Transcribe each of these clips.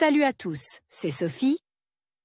Salut à tous, c'est Sophie.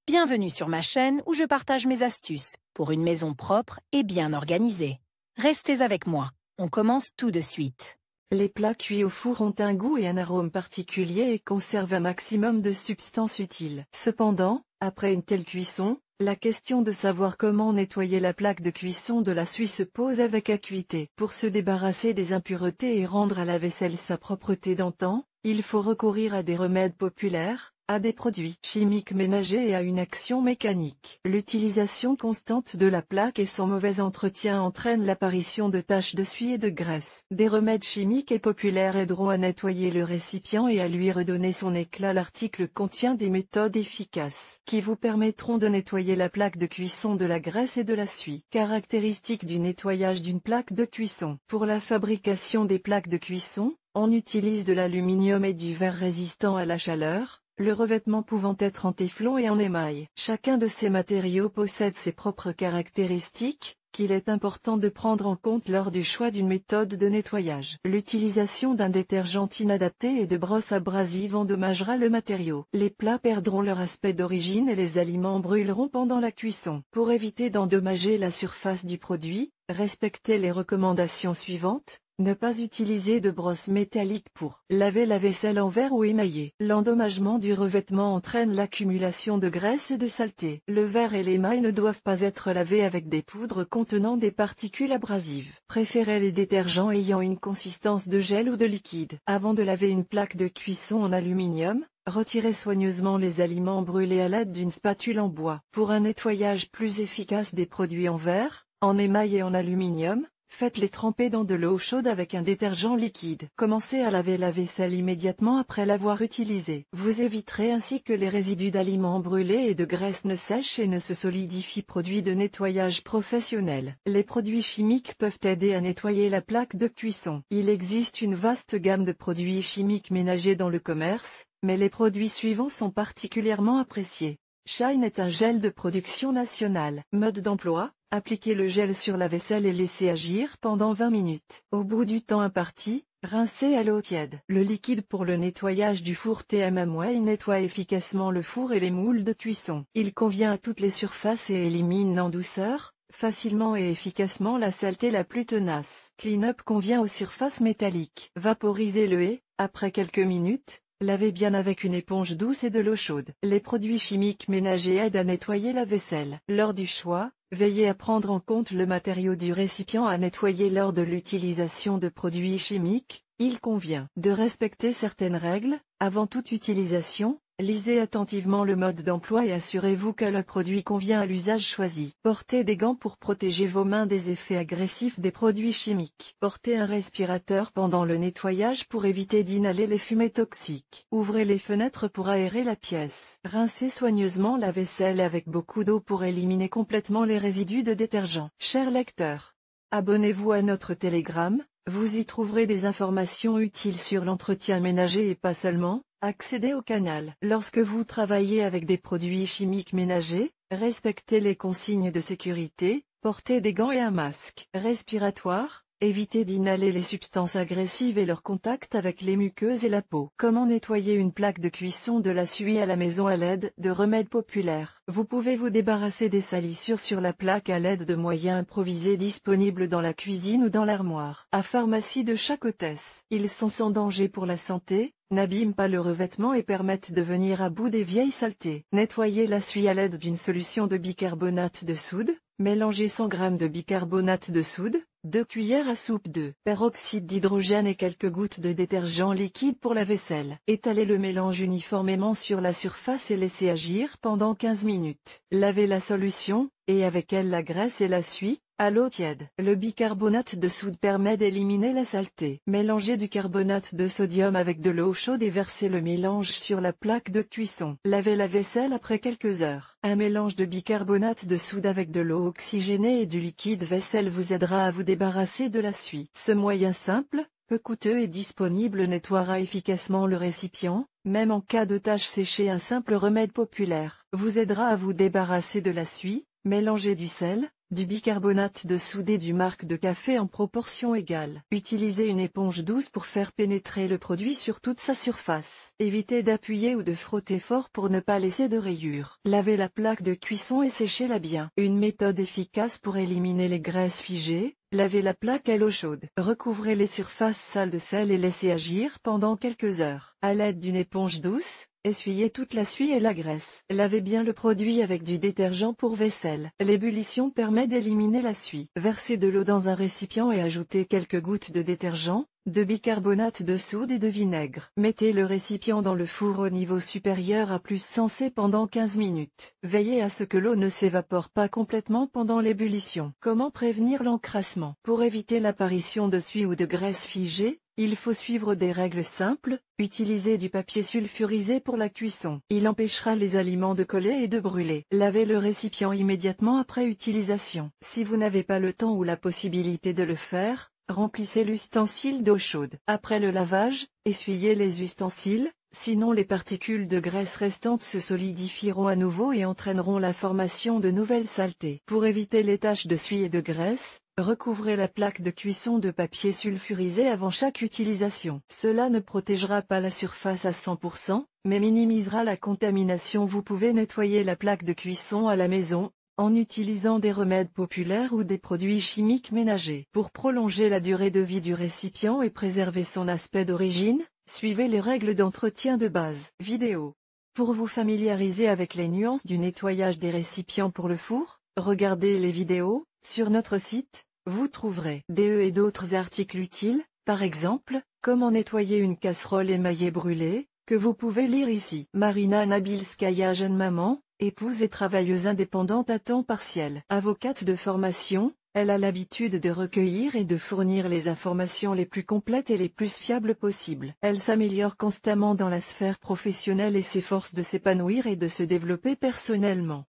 Bienvenue sur ma chaîne où je partage mes astuces pour une maison propre et bien organisée. Restez avec moi, on commence tout de suite. Les plats cuits au four ont un goût et un arôme particuliers et conservent un maximum de substances utiles. Cependant, après une telle cuisson, la question de savoir comment nettoyer la plaque de cuisson de la suie se pose avec acuité. Pour se débarrasser des impuretés et rendre à la vaisselle sa propreté d'antan, il faut recourir à des remèdes populaires, à des produits chimiques ménagers et à une action mécanique. L'utilisation constante de la plaque et son mauvais entretien entraînent l'apparition de taches de suie et de graisse. Des remèdes chimiques et populaires aideront à nettoyer le récipient et à lui redonner son éclat. L'article contient des méthodes efficaces qui vous permettront de nettoyer la plaque de cuisson de la graisse et de la suie. Caractéristiques du nettoyage d'une plaque de cuisson. Pour la fabrication des plaques de cuisson, on utilise de l'aluminium et du verre résistant à la chaleur, le revêtement pouvant être en téflon et en émail. Chacun de ces matériaux possède ses propres caractéristiques, qu'il est important de prendre en compte lors du choix d'une méthode de nettoyage. L'utilisation d'un détergent inadapté et de brosses abrasives endommagera le matériau. Les plats perdront leur aspect d'origine et les aliments brûleront pendant la cuisson. Pour éviter d'endommager la surface du produit, respectez les recommandations suivantes. Ne pas utiliser de brosse métallique pour laver la vaisselle en verre ou émaillé. L'endommagement du revêtement entraîne l'accumulation de graisse et de saleté. Le verre et l'émail ne doivent pas être lavés avec des poudres contenant des particules abrasives. Préférez les détergents ayant une consistance de gel ou de liquide. Avant de laver une plaque de cuisson en aluminium, retirez soigneusement les aliments brûlés à l'aide d'une spatule en bois. Pour un nettoyage plus efficace des produits en verre, en émail et en aluminium, faites-les tremper dans de l'eau chaude avec un détergent liquide. Commencez à laver la vaisselle immédiatement après l'avoir utilisée. Vous éviterez ainsi que les résidus d'aliments brûlés et de graisse ne sèchent et ne se solidifient. Produits de nettoyage professionnel. Les produits chimiques peuvent aider à nettoyer la plaque de cuisson. Il existe une vaste gamme de produits chimiques ménagers dans le commerce, mais les produits suivants sont particulièrement appréciés. Shine est un gel de production nationale. Mode d'emploi. Appliquez le gel sur la vaisselle et laissez agir pendant 20 minutes. Au bout du temps imparti, rincez à l'eau tiède. Le liquide pour le nettoyage du four TMMWay nettoie efficacement le four et les moules de cuisson. Il convient à toutes les surfaces et élimine en douceur, facilement et efficacement la saleté la plus tenace. Clean Up convient aux surfaces métalliques. Vaporisez-le et, après quelques minutes, lavez bien avec une éponge douce et de l'eau chaude. Les produits chimiques ménagers aident à nettoyer la vaisselle. Lors du choix, veillez à prendre en compte le matériau du récipient à nettoyer. Lors de l'utilisation de produits chimiques, il convient de respecter certaines règles. Avant toute utilisation, lisez attentivement le mode d'emploi et assurez-vous que le produit convient à l'usage choisi. Portez des gants pour protéger vos mains des effets agressifs des produits chimiques. Portez un respirateur pendant le nettoyage pour éviter d'inhaler les fumées toxiques. Ouvrez les fenêtres pour aérer la pièce. Rincez soigneusement la vaisselle avec beaucoup d'eau pour éliminer complètement les résidus de détergent. Cher lecteur, abonnez-vous à notre Telegram, vous y trouverez des informations utiles sur l'entretien ménager et pas seulement. Accédez au canal. Lorsque vous travaillez avec des produits chimiques ménagers, respectez les consignes de sécurité, portez des gants et un masque respiratoire, évitez d'inhaler les substances agressives et leur contact avec les muqueuses et la peau. Comment nettoyer une plaque de cuisson de la suie à la maison à l'aide de remèdes populaires? Vous pouvez vous débarrasser des salissures sur la plaque à l'aide de moyens improvisés disponibles dans la cuisine ou dans l'armoire. À pharmacie de chaque hôtesse. Ils sont sans danger pour la santé, n'abîment pas le revêtement et permettent de venir à bout des vieilles saletés. Nettoyez la suie à l'aide d'une solution de bicarbonate de soude. Mélangez 100 g de bicarbonate de soude, 2 cuillères à soupe de peroxyde d'hydrogène et quelques gouttes de détergent liquide pour la vaisselle. Étalez le mélange uniformément sur la surface et laissez agir pendant 15 minutes. Lavez la solution, et avec elle la graisse et la suie, à l'eau tiède. Le bicarbonate de soude permet d'éliminer la saleté. Mélangez du carbonate de sodium avec de l'eau chaude et versez le mélange sur la plaque de cuisson. Lavez la vaisselle après quelques heures. Un mélange de bicarbonate de soude avec de l'eau oxygénée et du liquide vaisselle vous aidera à vous débarrasser de la suie. Ce moyen simple, peu coûteux et disponible nettoiera efficacement le récipient, même en cas de taches séchées. Un simple remède populaire vous aidera à vous débarrasser de la suie, Mélangez du sel, du bicarbonate de soude et du marc de café en proportion égale. Utilisez une éponge douce pour faire pénétrer le produit sur toute sa surface. Évitez d'appuyer ou de frotter fort pour ne pas laisser de rayures. Lavez la plaque de cuisson et séchez-la bien. Une méthode efficace pour éliminer les graisses figées. Lavez la plaque à l'eau chaude. Recouvrez les surfaces sales de sel et laissez agir pendant quelques heures. À l'aide d'une éponge douce, essuyez toute la suie et la graisse. Lavez bien le produit avec du détergent pour vaisselle. L'ébullition permet d'éliminer la suie. Versez de l'eau dans un récipient et ajoutez quelques gouttes de détergent, de bicarbonate de soude et de vinaigre. Mettez le récipient dans le four au niveau supérieur à plus 100 C pendant 15 minutes. Veillez à ce que l'eau ne s'évapore pas complètement pendant l'ébullition. Comment prévenir l'encrassement? Pour éviter l'apparition de suie ou de graisse figée, il faut suivre des règles simples. Utilisez du papier sulfurisé pour la cuisson. Il empêchera les aliments de coller et de brûler. Lavez le récipient immédiatement après utilisation. Si vous n'avez pas le temps ou la possibilité de le faire, remplissez l'ustensile d'eau chaude. Après le lavage, essuyez les ustensiles, sinon les particules de graisse restantes se solidifieront à nouveau et entraîneront la formation de nouvelles saletés. Pour éviter les taches de suie et de graisse, recouvrez la plaque de cuisson de papier sulfurisé avant chaque utilisation. Cela ne protégera pas la surface à 100%, mais minimisera la contamination. Vous pouvez nettoyer la plaque de cuisson à la maison, en utilisant des remèdes populaires ou des produits chimiques ménagers. Pour prolonger la durée de vie du récipient et préserver son aspect d'origine, suivez les règles d'entretien de base. Vidéo. Pour vous familiariser avec les nuances du nettoyage des récipients pour le four, regardez les vidéos. Sur notre site, vous trouverez DE et d'autres articles utiles, par exemple, comment nettoyer une casserole émaillée brûlée, que vous pouvez lire ici. Marina Nabilskaya, jeune maman, épouse et travailleuse indépendante à temps partiel. Avocate de formation, elle a l'habitude de recueillir et de fournir les informations les plus complètes et les plus fiables possibles. Elle s'améliore constamment dans la sphère professionnelle et s'efforce de s'épanouir et de se développer personnellement.